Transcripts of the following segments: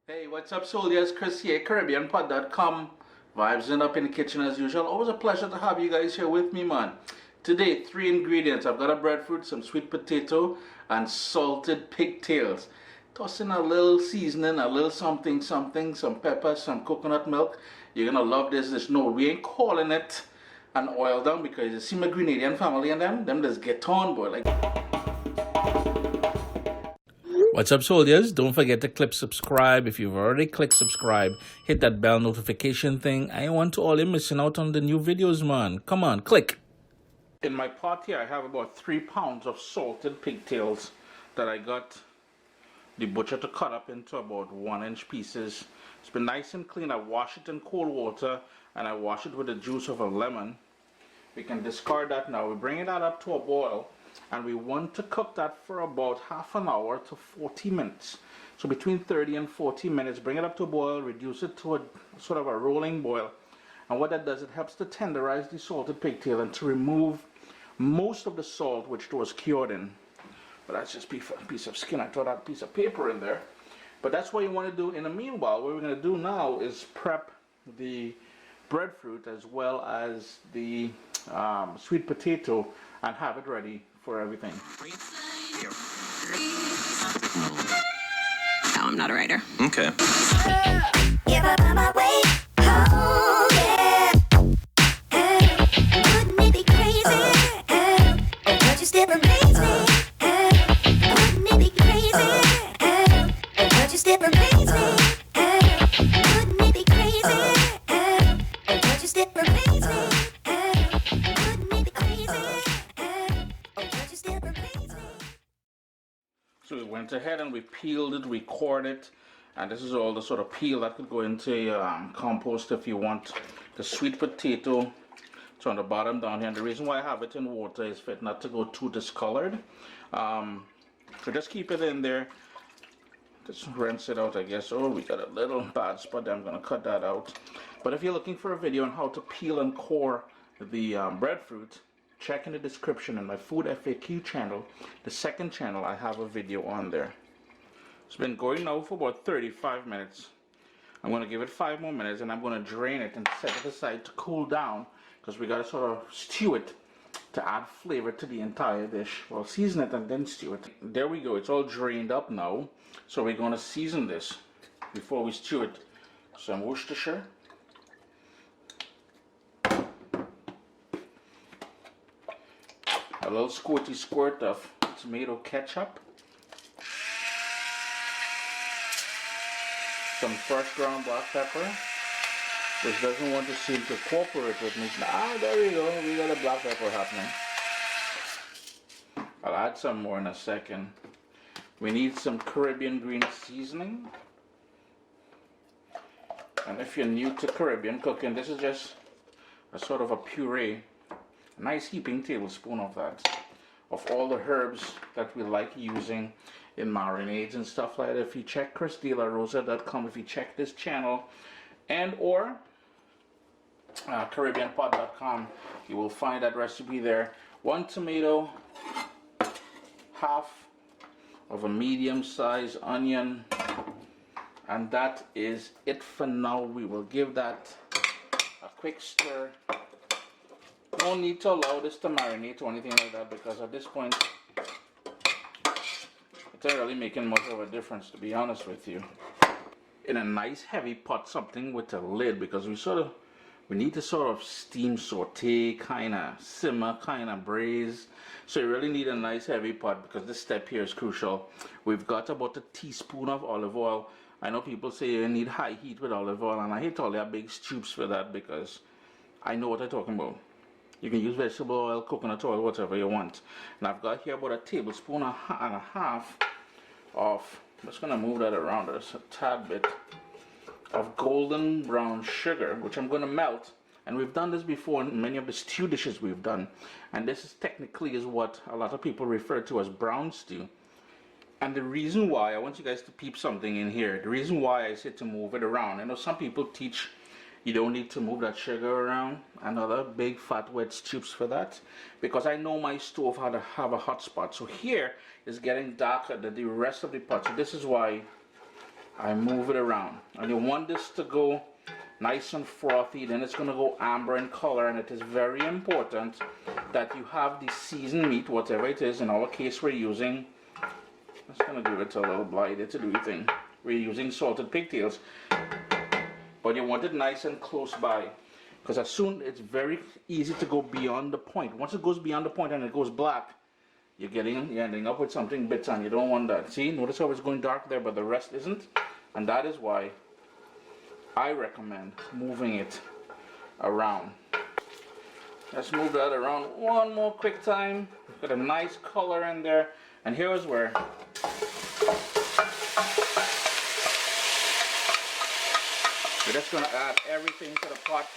Hey, what's up, soldiers? Chris here, caribbeanpot.com. Vibes up in the kitchen as usual. Always a pleasure to have you guys here with me, man. Today, 3 ingredients. I've got a breadfruit, some sweet potato, and salted pigtails. Toss in a little seasoning, a little something, some pepper, some coconut milk. You're gonna love this dish. No, we ain't calling it an oil down because you see my Grenadian family and them just get on, boy. Like. What's up, soldiers? Don't forget to click subscribe. If you've already clicked subscribe, hit that bell notification thing. I want to all you missing out on the new videos, man. Come on, click. In my pot here, I have about 3 pounds of salted pigtails that I got the butcher to cut up into about 1-inch pieces. It's been nice and clean. I wash it in cold water and I wash it with the juice of a lemon. We can discard that now. We bring it up to a boil. And we want to cook that for about half an hour to 40 minutes. So between 30 and 40 minutes, bring it up to a boil, reduce it to a sort of a rolling boil. And what that does, it helps to tenderize the salted pigtail and to remove most of the salt which was cured in. But that's just a piece of skin. I thought I had a piece of paper in there. But that's what you want to do. In the meanwhile, what we're going to do now is prep the breadfruit as well as the sweet potato and have it ready for everything. No, I'm not a writer. Okay. So we went ahead and we peeled it, we cored it, and this is all the sort of peel that could go into compost if you want. The sweet potato, it's on the bottom down here, and the reason why I have it in water is for it not to go too discolored. So just keep it in there. Just rinse it out, I guess. Oh, we got a little bad spot there. I'm going to cut that out. But if you're looking for a video on how to peel and core the breadfruit, check in the description in my food FAQ channel, the second channel. I have a video on there. It's been going now for about 35 minutes. I'm going to give it 5 more minutes and I'm going to drain it and set it aside to cool down because we got to sort of stew it to add flavor to the entire dish. Well, season it and then stew it. There we go. It's all drained up now. So we're going to season this before we stew it. Some Worcestershire. A little squirty squirt of tomato ketchup. Some fresh ground black pepper, which doesn't want to seem to cooperate with me. Ah, there we go. We got a black pepper happening. I'll add some more in a second. We need some Caribbean green seasoning. And if you're new to Caribbean cooking, this is just a sort of a puree. A nice heaping tablespoon of that, of all the herbs that we like using in marinades and stuff like that. If you check chrisdelarosa.com, if you check this channel and or caribbeanpot.com, you will find that recipe there. 1 tomato, half of a medium-sized onion, and that is it for now. We will give that a quick stir. No need to allow this to marinate or anything like that because at this point it's not really making much of a difference, to be honest with you. In a nice heavy pot, something with a lid, because we need to sort of steam, saute, kind of simmer, kind of braise. So you really need a nice heavy pot because this step here is crucial. We've got about a teaspoon of olive oil. I know people say you need high heat with olive oil, and I hate all their big scoops for that because I know what I'm talking about. You can use vegetable oil, coconut oil, whatever you want. And I've got here about a tablespoon and a half of, I'm just going to move that around just a tad bit, of golden brown sugar, which I'm going to melt. And we've done this before in many of the stew dishes we've done. And this is technically is what a lot of people refer to as brown stew. And the reason why, I want you guys to peep something in here. The reason why I say to move it around, I know some people teach you don't need to move that sugar around, another big fat wet scoops for that, because I know my stove had to have a hot spot. So here is getting darker than the rest of the pot. So this is why I move it around. And you want this to go nice and frothy, then it's going to go amber in color, and it is very important that you have the seasoned meat, whatever it is. In our case, we're using, I'm just going to give it a little blighted to do the thing. We're using salted pigtails, but you want it nice and close by, because as soon, it's very easy to go beyond the point. Once it goes beyond the point and it goes black, you're ending up with something bitter, and you don't want that. See, notice how it's going dark there, but the rest isn't, and that is why I recommend moving it around. Let's move that around one more quick time. Got a nice color in there, and here's where we're just going to add everything to the pot.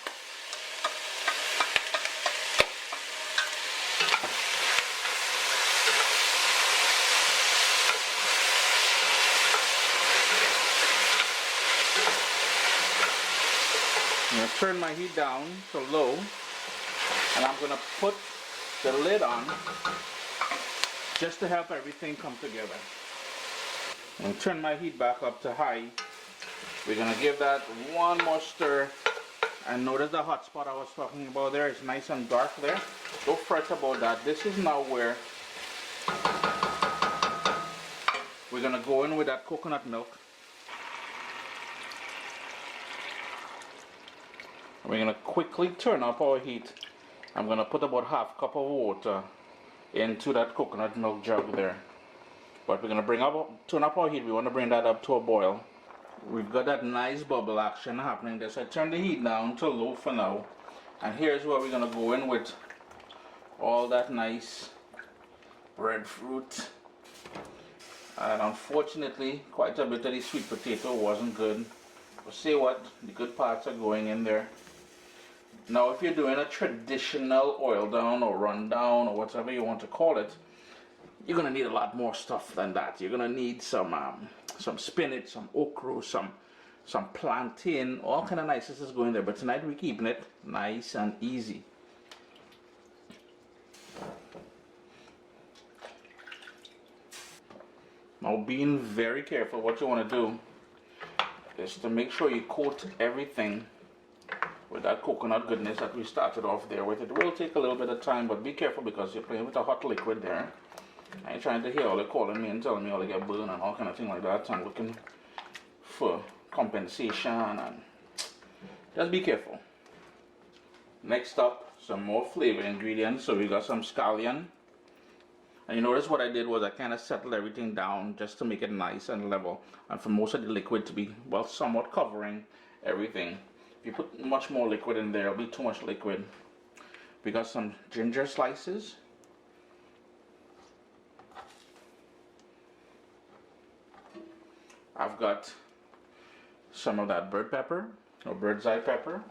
I'm going to turn my heat down to low, and I'm going to put the lid on just to help everything come together. I'm going to turn my heat back up to high. We're going to give that one more stir, and notice the hot spot I was talking about there is nice and dark there. Don't fret about that. This is now where we're going to go in with that coconut milk. We're going to quickly turn up our heat. I'm going to put about half cup of water into that coconut milk jug there. But we're going to turn up our heat. We want to bring that up to a boil. We've got that nice bubble action happening there. So I turn the heat down to low for now. And here's where we're going to go in with all that nice breadfruit. And unfortunately, quite a bit of the sweet potato wasn't good. But see what? The good parts are going in there. Now, if you're doing a traditional oil down or run down or whatever you want to call it, you're going to need a lot more stuff than that. You're going to need some spinach, some okra, some plantain, all kind of nicenesses is going there. But tonight we're keeping it nice and easy. Now, being very careful, what you want to do is to make sure you coat everything with that coconut goodness that we started off there with. It will take a little bit of time, but be careful because you're playing with a hot liquid there. I ain't trying to hear all they calling me and telling me all they get burned and all kind of thing like that. I'm looking for compensation, and just be careful. Next up, some more flavor ingredients. So we got some scallion. And you notice what I did was I kind of settled everything down just to make it nice and level, and for most of the liquid to be, well, somewhat covering everything. If you put much more liquid in there, it'll be too much liquid. We got some ginger slices. I've got some of that bird pepper, or bird's eye pepper.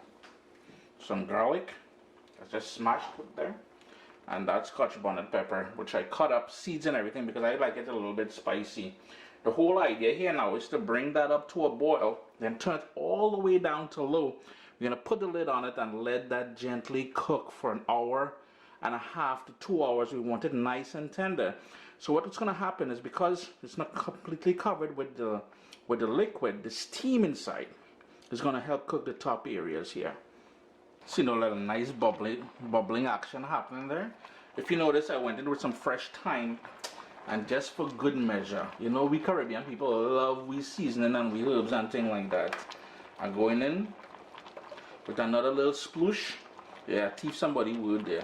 Some garlic, that's just smashed there. And that scotch bonnet pepper, which I cut up, seeds and everything, because I like it a little bit spicy. The whole idea here now is to bring that up to a boil, then turn it all the way down to low. We're going to put the lid on it and let that gently cook for an hour and a half to 2 hours. We want it nice and tender. So what's going to happen is, because it's not completely covered with the liquid, the steam inside is going to help cook the top areas here. See, a little nice bubbling action happening there. If you notice, I went in with some fresh thyme, and just for good measure, you know, we Caribbean people love we seasoning and we herbs and things like that. I'm going in with another little sploosh, yeah, thief somebody would there,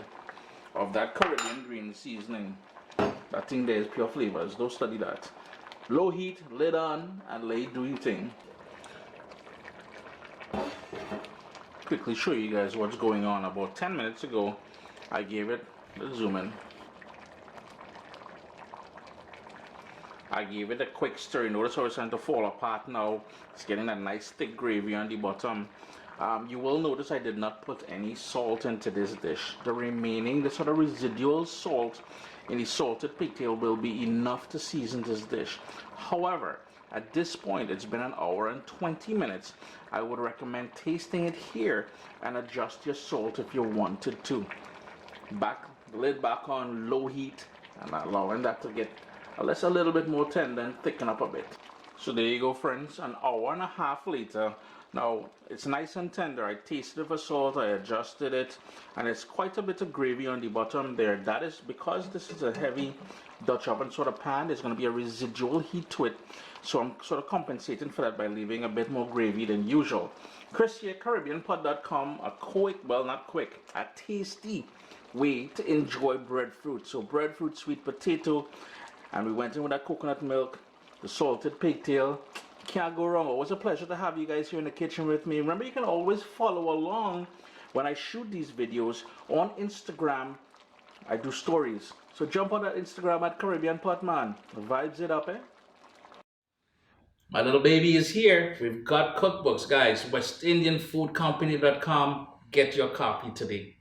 of that Caribbean green seasoning. That thing there is pure flavors. Don't study that. Low heat, lid on, and let it do your thing. Quickly show you guys what's going on. About 10 minutes ago, I gave it, let's zoom in. I gave it a quick stir. You notice how it's starting to fall apart now. It's getting that nice thick gravy on the bottom. You will notice I did not put any salt into this dish. The remaining, the sort of residual salt in the salted pigtail will be enough to season this dish. However, at this point, it's been an hour and 20 minutes. I would recommend tasting it here and adjust your salt if you wanted to. Lid back on low heat and allowing that to get a little bit more tender and thicken up a bit. So there you go, friends, an hour and a half later. Now, it's nice and tender. I tasted it for salt, I adjusted it, and it's quite a bit of gravy on the bottom there. That is because this is a heavy Dutch oven sort of pan. There's going to be a residual heat to it. So I'm sort of compensating for that by leaving a bit more gravy than usual. Chris here, caribbeanpot.com, a quick, well, not quick, a tasty way to enjoy breadfruit. So breadfruit, sweet potato, and we went in with that coconut milk, the salted pigtail. Can't go wrong. It was a pleasure to have you guys here in the kitchen with me. Remember, you can always follow along when I shoot these videos on Instagram. I do stories. So jump on that Instagram at caribbeanpot, man. Vibes it up, eh? My little baby is here. We've got cookbooks, guys. WestIndianFoodCompany.com. Get your copy today.